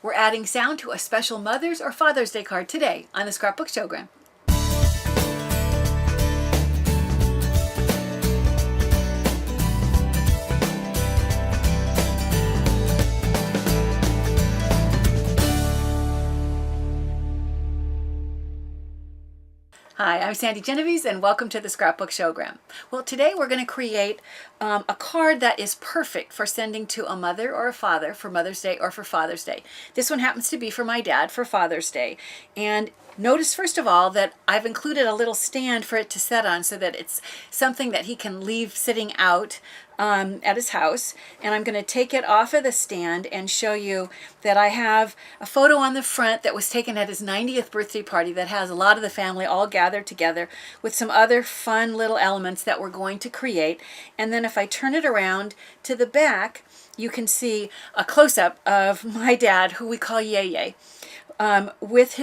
We're adding sound to a special Mother's or Father's Day card today on the Scrapbook Showgram. Hi, I'm Sandi Genovese and welcome to the Scrapbook Showgram. Well, today we're going to create a card that is perfect for sending to a mother or a father for Mother's Day or for Father's Day. This one happens to be for my dad for Father's Day. And notice first of all that I've included a little stand for it to set on so that it's something that he can leave sitting out at his house. And I'm going to take it off of the stand and show you that I have a photo on the front that was taken at his 90th birthday party that has a lot of the family all gathered together with some other fun little elements that we're going to create. And then if I turn it around to the back, you can see a close-up of my dad, who we call Yay, with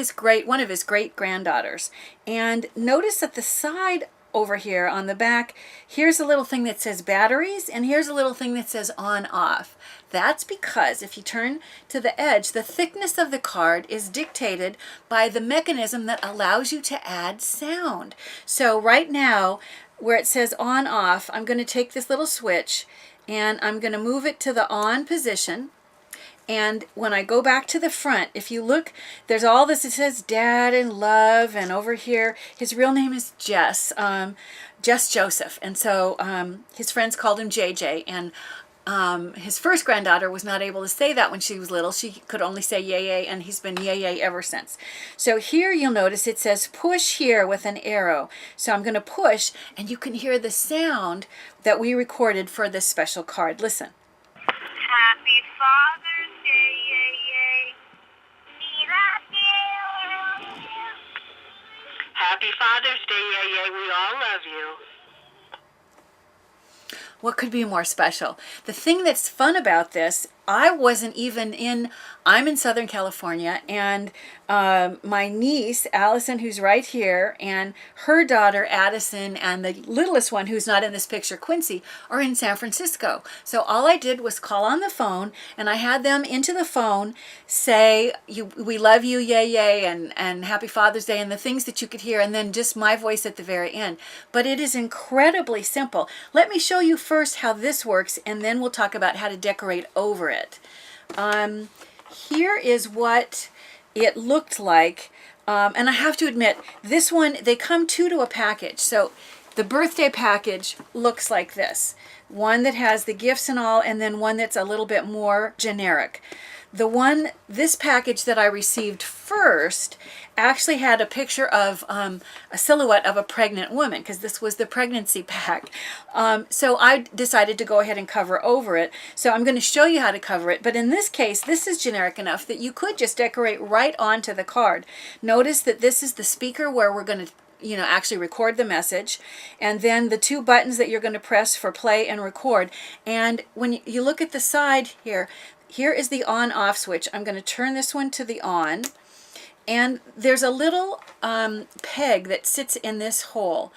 one of his great granddaughters. And notice at the side over here on the back, here's a little thing that says batteries, and here's a little thing that says on off. That's because if you turn to the edge, the thickness of the card is dictated by the mechanism that allows you to add sound. So right now, where it says on off, I'm going to take this little switch and I'm going to move it to the on position. And when I go back to the front, if you look, there's all this, it says Dad and Love, and over here, his real name is Jess Joseph. And so his friends called him JJ, and his first granddaughter was not able to say that when she was little. She could only say Yay, and he's been Yay ever since. So here you'll notice it says push here with an arrow. So I'm going to push, and you can hear the sound that we recorded for this special card. Listen. Happy Father's Day, yay, yay. Happy Father's Day, yay, we all love you. What could be more special? The thing that's fun about this, I'm in Southern California, and my niece, Allison, who's right here, and her daughter, Addison, and the littlest one, who's not in this picture, Quincy, are in San Francisco. So all I did was call on the phone, and I had them into the phone say, we love you, yay, and Happy Father's Day, and the things that you could hear, and then just my voice at the very end. But it is incredibly simple. Let me show you first how this works, and then we'll talk about how to decorate over it. Here is what it looked like, and I have to admit, this one, they come two to a package. So the birthday package looks like this. One that has the gifts and all, and then one that's a little bit more generic. This package that I received first actually had a picture of a silhouette of a pregnant woman, because this was the pregnancy pack. So I decided to go ahead and cover over it. So I'm going to show you how to cover it. But in this case, this is generic enough that you could just decorate right onto the card. Notice that this is the speaker where we're going to actually record the message, and then the two buttons that you're going to press for play and record. And when you look at the side here is the on-off switch. I'm going to turn this one to the on, and there's a little peg that sits in this hole.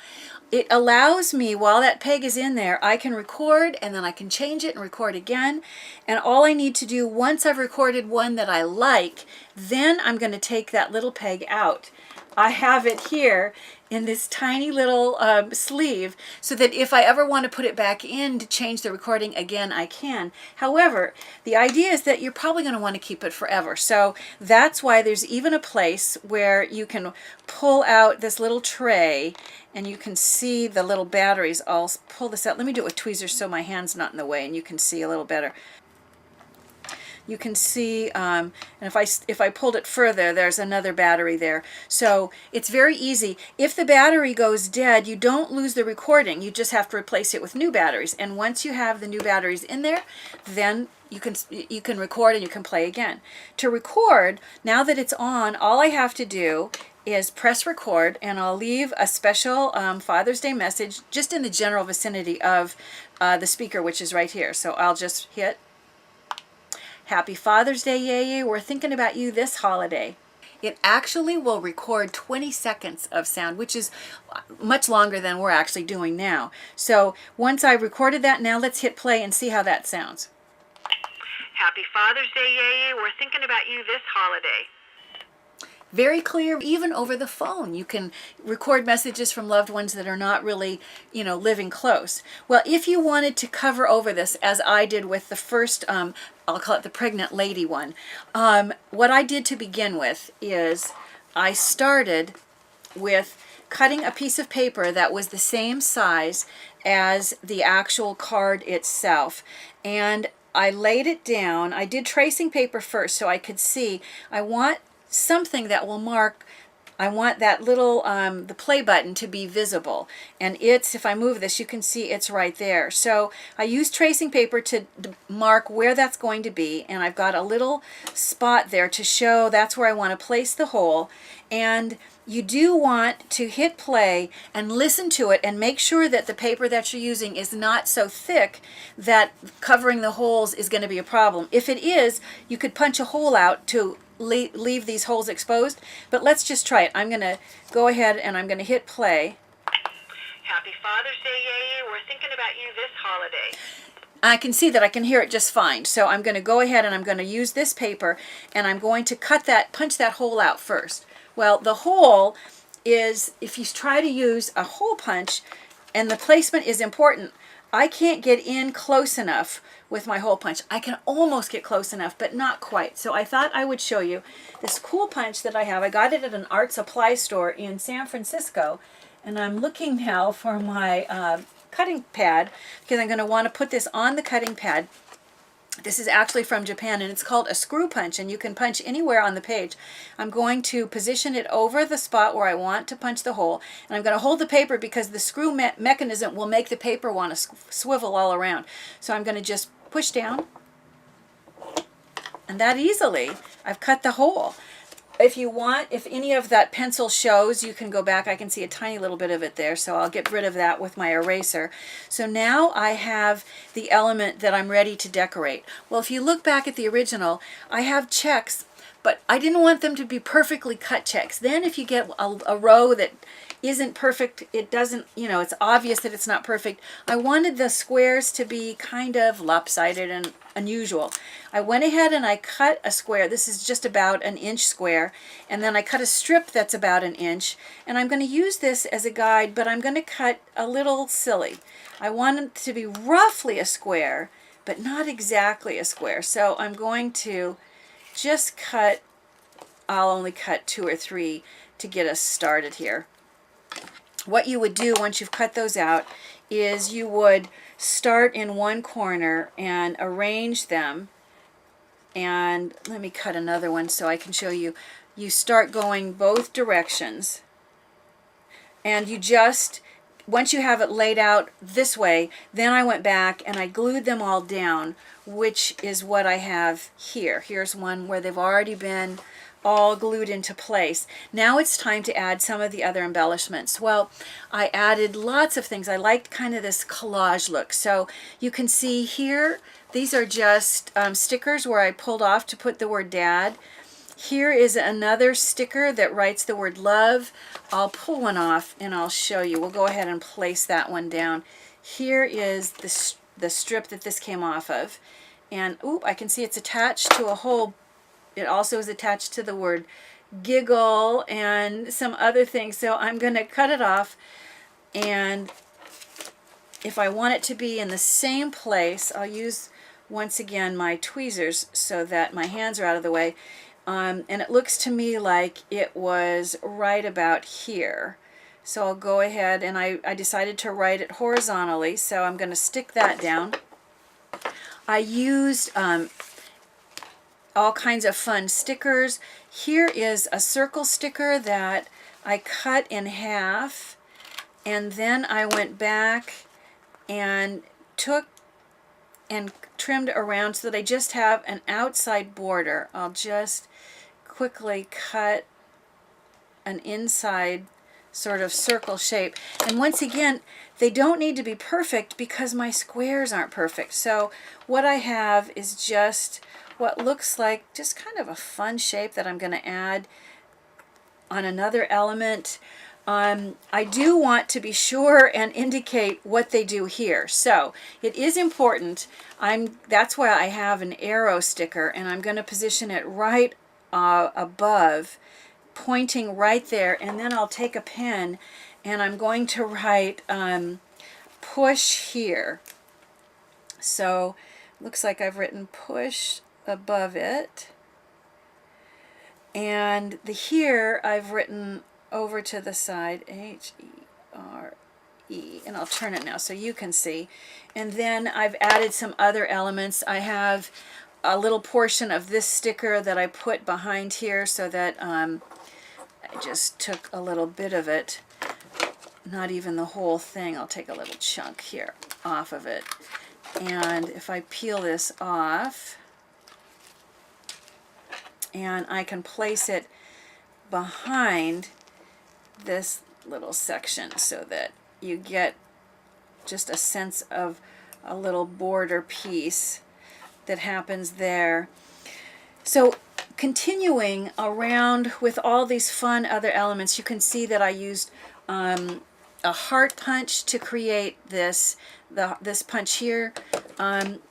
It allows me, while that peg is in there, I can record, and then I can change it and record again. And all I need to do, once I've recorded one that I like, then I'm going to take that little peg out. I have it here in this tiny little sleeve, so that if I ever want to put it back in to change the recording again, I can. However, the idea is that you're probably going to want to keep it forever. So that's why there's even a place where you can pull out this little tray, and you can see the little batteries. I'll pull this out. Let me do it with tweezers so my hand's not in the way and you can see a little better. You can see, and if I pulled it further, there's another battery there. So it's very easy. If the battery goes dead, you don't lose the recording. You just have to replace it with new batteries. And once you have the new batteries in there, then you can record and you can play again. To record, now that it's on, all I have to do is press record, and I'll leave a special Father's Day message just in the general vicinity of the speaker, which is right here. So I'll just hit Happy Father's Day, yay, we're thinking about you this holiday. It actually will record 20 seconds of sound, which is much longer than we're actually doing now. So once I've recorded that, now let's hit play and see how that sounds. Happy Father's Day, Yay. We're thinking about you this holiday. Very clear, even over the phone. You can record messages from loved ones that are not really, living close. Well, if you wanted to cover over this, as I did with the first, I'll call it the pregnant lady one, what I did to begin with is I started with cutting a piece of paper that was the same size as the actual card itself. And I laid it down. I did tracing paper first so I could see. I want something that will mark. I want that little, the play button to be visible. And if I move this, you can see it's right there. So I used tracing paper to mark where that's going to be. And I've got a little spot there to show that's where I want to place the hole. And you do want to hit play and listen to it and make sure that the paper that you're using is not so thick that covering the holes is going to be a problem. If it is, you could punch a hole out to leave these holes exposed, but let's just try it. I'm going to go ahead and I'm going to hit play. Happy Father's Day, Yay. We're thinking about you this holiday. I can see that I can hear it just fine. So I'm going to go ahead and I'm going to use this paper and I'm going to punch that hole out first. Well, the hole is, if you try to use a hole punch, and the placement is important, I can't get in close enough with my hole punch. I can almost get close enough, but not quite. So I thought I would show you this cool punch that I have. I got it at an art supply store in San Francisco, and I'm looking now for my cutting pad because I'm going to want to put this on the cutting pad. This is actually from Japan, and it's called a screw punch, and you can punch anywhere on the page. I'm going to position it over the spot where I want to punch the hole, and I'm going to hold the paper because the screw mechanism will make the paper want to swivel all around. So I'm going to just push down, and that easily I've cut the hole. If you want, if any of that pencil shows, you can go back. I can see a tiny little bit of it there, so I'll get rid of that with my eraser. So now I have the element that I'm ready to decorate. Well, if you look back at the original, I have checks, but I didn't want them to be perfectly cut checks. Then if you get a row that isn't perfect, it doesn't, it's obvious that it's not perfect. I wanted the squares to be kind of lopsided and unusual. I went ahead and I cut a square. This is just about an inch square, and then I cut a strip that's about an inch, and I'm going to use this as a guide, but I'm going to cut a little silly. I want it to be roughly a square, but not exactly a square. So I'm going to just cut, I'll only cut 2 or 3 to get us started here. What you would do once you've cut those out is you would start in one corner and arrange them. And let me cut another one so I can show you. You start going both directions. And you just, once you have it laid out this way, then I went back and I glued them all down, which is what I have here. Here's one where they've already been all glued into place. Now it's time to add some of the other embellishments. Well, I added lots of things. I liked kind of this collage look. So you can see here, these are just stickers where I pulled off to put the word dad. Here is another sticker that writes the word love. I'll pull one off and I'll show you. We'll go ahead and place that one down. Here is the strip that this came off of. And I can see it's attached to a whole. It also is attached to the word giggle and some other things. So I'm going to cut it off, and if I want it to be in the same place, I'll use once again my tweezers so that my hands are out of the way. And it looks to me like it was right about here. So I'll go ahead, and I decided to write it horizontally, so I'm going to stick that down. I used all kinds of fun stickers. Here is a circle sticker that I cut in half, and then I went back and took and trimmed around so that I just have an outside border. I'll just quickly cut an inside sort of circle shape. And once again, they don't need to be perfect because my squares aren't perfect. So what I have is just what looks like just kind of a fun shape that I'm going to add on another element. I do want to be sure and indicate what they do here. So it is important. That's why I have an arrow sticker, and I'm going to position it right above, pointing right there, and then I'll take a pen and I'm going to write push here. So looks like I've written push above it, and the here I've written over to the side, H-E-R-E, and I'll turn it now so you can see. And then I've added some other elements. I have a little portion of this sticker that I put behind here so that I just took a little bit of it, not even the whole thing. I'll take a little chunk here off of it. And if I peel this off, and I can place it behind this little section so that you get just a sense of a little border piece that happens there. So continuing around with all these fun other elements, you can see that I used a heart punch to create this punch here.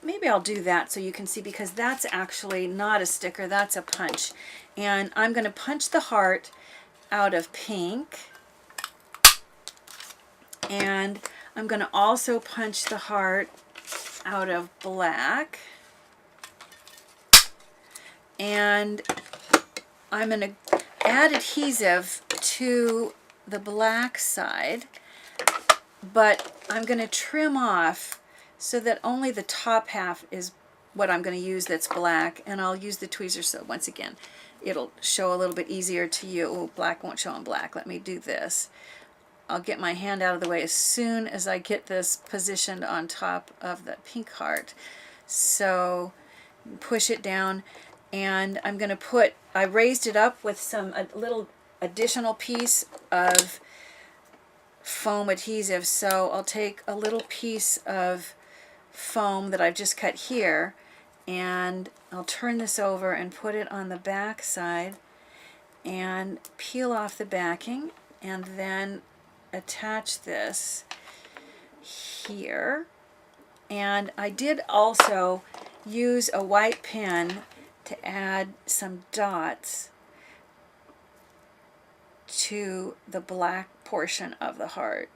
Maybe I'll do that so you can see, because that's actually not a sticker, that's a punch. And I'm going to punch the heart out of pink, and I'm going to also punch the heart out of black, and I'm going to add adhesive to the black side, but I'm going to trim off so that only the top half is what I'm going to use that's black, and I'll use the tweezers so once again it'll show a little bit easier to you. Oh, black won't show in black. Let me do this. I'll get my hand out of the way as soon as I get this positioned on top of the pink heart. So push it down, and I'm going to put, I raised it up with a little additional piece of foam adhesive. So I'll take a little piece of foam that I've just cut here, and I'll turn this over and put it on the back side and peel off the backing, and then attach this here. And I did also use a white pen to add some dots to the black portion of the heart,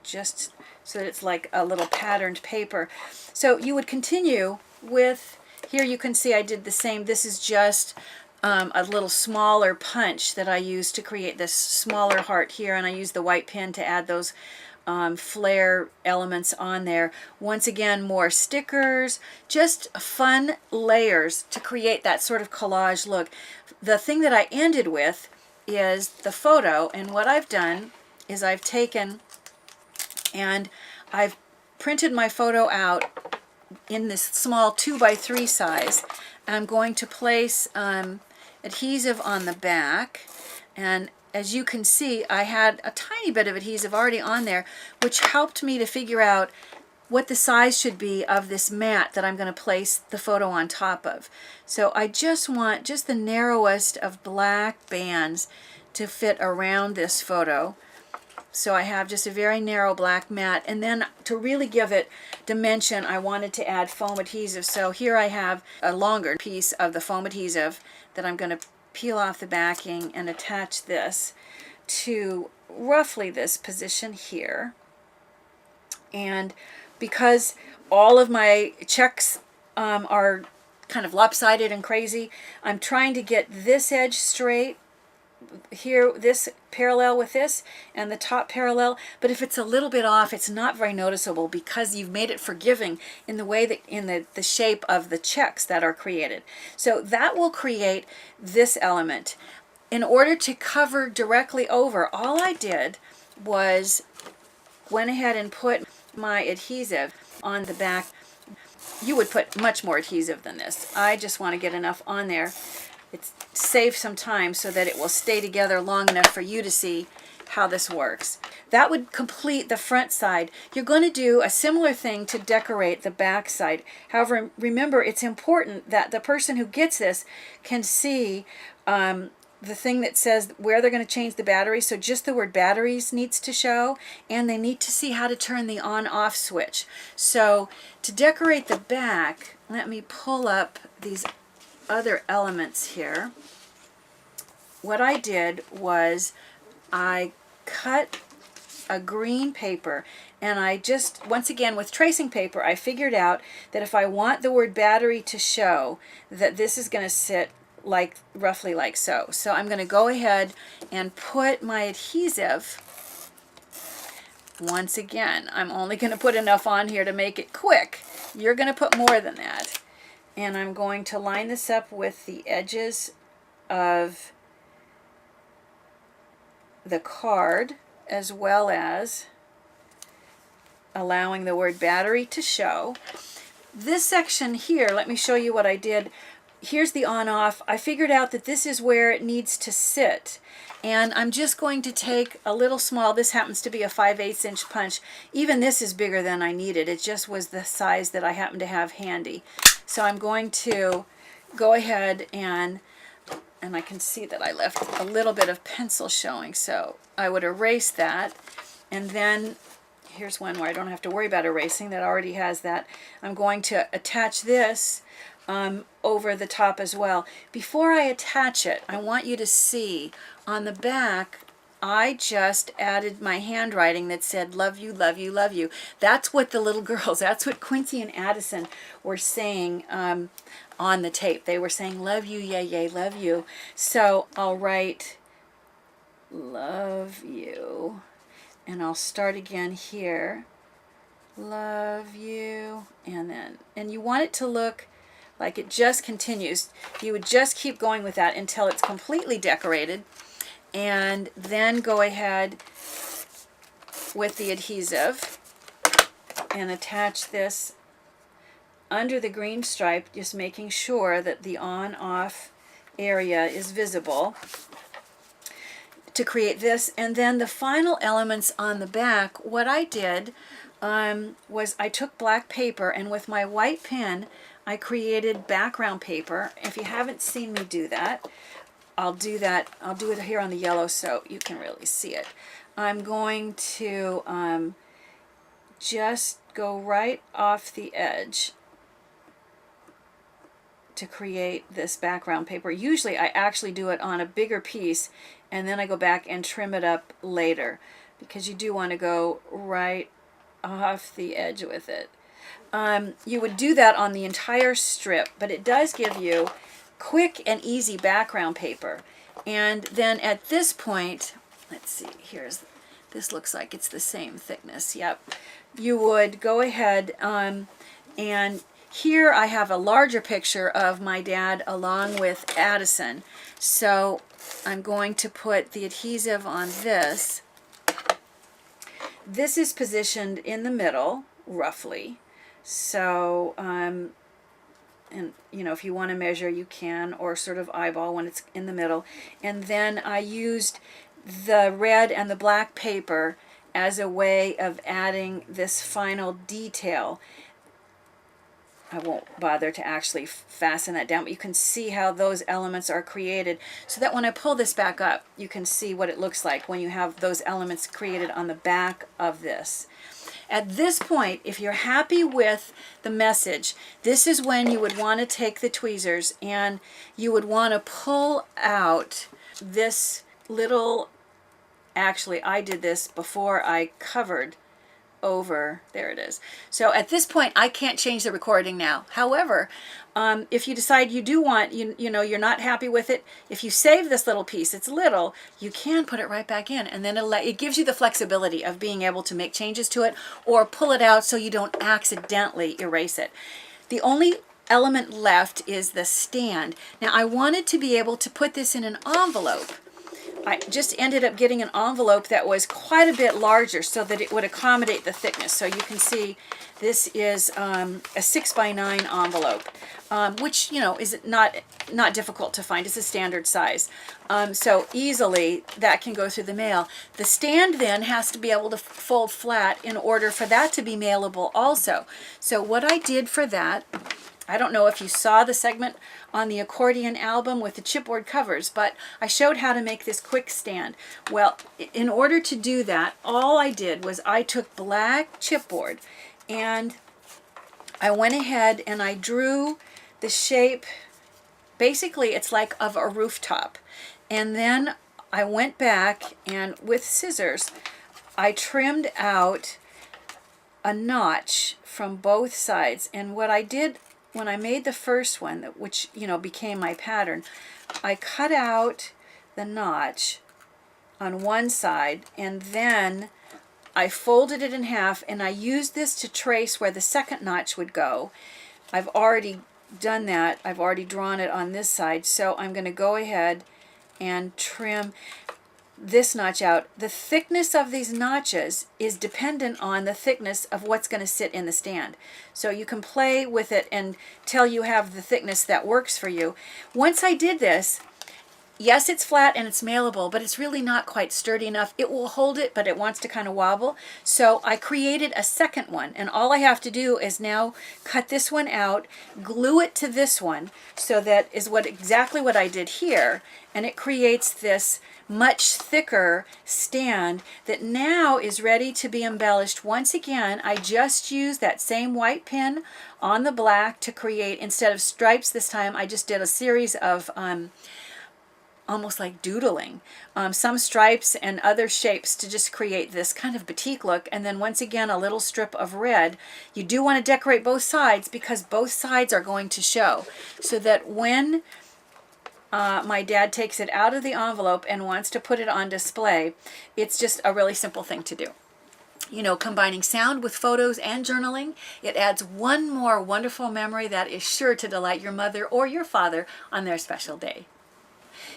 just so that it's like a little patterned paper. So you would continue with, here you can see I did the same. This is just a little smaller punch that I used to create this smaller heart here, and I used the white pen to add those flare elements on there. Once again, more stickers, just fun layers to create that sort of collage look. The thing that I ended with is the photo, and what I've done is I've taken and I've printed my photo out in this small 2x3 size. I'm going to place adhesive on the back, and as you can see, I had a tiny bit of adhesive already on there, which helped me to figure out what the size should be of this mat that I'm going to place the photo on top of. So I just want just the narrowest of black bands to fit around this photo. So I have just a very narrow black mat, and then to really give it dimension, I wanted to add foam adhesive. So here I have a longer piece of the foam adhesive that I'm going to peel off the backing and attach this to roughly this position here. And because all of my checks are kind of lopsided and crazy, I'm trying to get this edge straight here, this parallel with this, and the top parallel. But if it's a little bit off, it's not very noticeable, because you've made it forgiving in the way that in the shape of the checks that are created. So that will create this element. In order to cover directly over, all I did was went ahead and put my adhesive on the back. You would put much more adhesive than this. I just want to get enough on there. It's save some time so that it will stay together long enough for you to see how this works. That would complete the front side. You're going to do a similar thing to decorate the back side. However, remember, it's important that the person who gets this can see the thing that says where they're going to change the battery. So just the word batteries needs to show, and they need to see how to turn the on-off switch. So to decorate the back, let me pull up these other elements here. What I did was I cut a green paper, and I just, once again with tracing paper, I figured out that if I want the word battery to show, that this is going to sit like roughly like so. So I'm going to go ahead and put my adhesive. Once again, I'm only going to put enough on here to make it quick. You're going to put more than that. And I'm going to line this up with the edges of the card, as well as allowing the word battery to show. This section here, let me show you what I did. Here's the on-off. I figured out that this is where it needs to sit. And I'm just going to take a little small, this happens to be a 5/8 inch punch. Even this is bigger than I needed. It just was the size that I happen to have handy. So I'm going to go ahead and I can see that I left a little bit of pencil showing. So I would erase that. And then here's one where I don't have to worry about erasing. That already has that. I'm going to attach this over the top as well. Before I attach it, I want you to see on the back, I just added my handwriting that said, love you, love you, love you. That's what the little girls, that's what Quincy and Addison were saying on the tape. They were saying, love you, yay, yay, love you. So I'll write, love you. And I'll start again here. Love you. And you want it to look like it just continues. You would just keep going with that until it's completely decorated. And then go ahead with the adhesive and attach this under the green stripe, just making sure that the on-off area is visible to create this. And then the final elements on the back, what I did was I took black paper, and with my white pen I created background paper. If you haven't seen me do that, I'll do that. I'll do it here on the yellow so you can really see it. I'm going to just go right off the edge to create this background paper. Usually I actually do it on a bigger piece, and then I go back and trim it up later, because you do want to go right off the edge with it. You would do that on the entire strip, but it does give you quick and easy background paper. And then at this point, let's see, this looks like it's the same thickness. Yep. You would go ahead and here I have a larger picture of my dad along with Addison. So I'm going to put the adhesive on this. This is positioned in the middle, roughly. So, and you know, if you want to measure, you can, or sort of eyeball when it's in the middle. And then I used the red and the black paper as a way of adding this final detail. I won't bother to actually fasten that down, but you can see how those elements are created, so that when I pull this back up, you can see what it looks like when you have those elements created on the back of this. At this point, if you're happy with the message, this is when you would want to take the tweezers and you would want to pull out this little, actually I did this before I covered over, there it is. So at this point I can't change the recording now. However, if you decide you do want, you know, you're not happy with it, if you save this little piece, it's little, you can put it right back in, and then it gives you the flexibility of being able to make changes to it or pull it out so you don't accidentally erase it. The only element left is the stand. Now I wanted to be able to put this in an envelope. I just ended up getting an envelope that was quite a bit larger so that it would accommodate the thickness. So you can see this is a 6x9 envelope, which, you know, is not difficult to find. It's a standard size. So easily that can go through the mail. The stand then has to be able to fold flat in order for that to be mailable also. So what I did for that I don't know if you saw the segment on the accordion album with the chipboard covers, but I showed how to make this quick stand. Well, in order to do that, all I did was I took black chipboard and I went ahead and I drew the shape. Basically, it's like of a rooftop. And then I went back and with scissors, I trimmed out a notch from both sides. And what I did when I made the first one, which, you know, became my pattern, I cut out the notch on one side and then I folded it in half and I used this to trace where the second notch would go. I've already done that. I've already drawn it on this side, so I'm going to go ahead and trim this notch out. The thickness of these notches is dependent on the thickness of what's going to sit in the stand. So you can play with it until you have the thickness that works for you. Once I did this, yes, it's flat and it's mailable, but it's really not quite sturdy enough. It will hold it, but it wants to kind of wobble. So I created a second one, and all I have to do is now cut this one out, glue it to this one, so that is exactly what I did here, and it creates this much thicker stand that now is ready to be embellished. Once again, I just used that same white pen on the black to create, instead of stripes this time, I just did a series of almost like doodling, some stripes and other shapes to just create this kind of batik look. And then once again, a little strip of red. You do want to decorate both sides because both sides are going to show, so that when my dad takes it out of the envelope and wants to put it on display, it's just a really simple thing to do. You know, combining sound with photos and journaling, it adds one more wonderful memory that is sure to delight your mother or your father on their special day.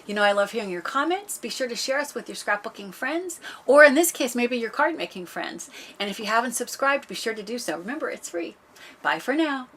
You know, I love hearing your comments. Be sure to share us with your scrapbooking friends, or in this case, maybe your card making friends. And if you haven't subscribed, be sure to do so. Remember, it's free. Bye for now.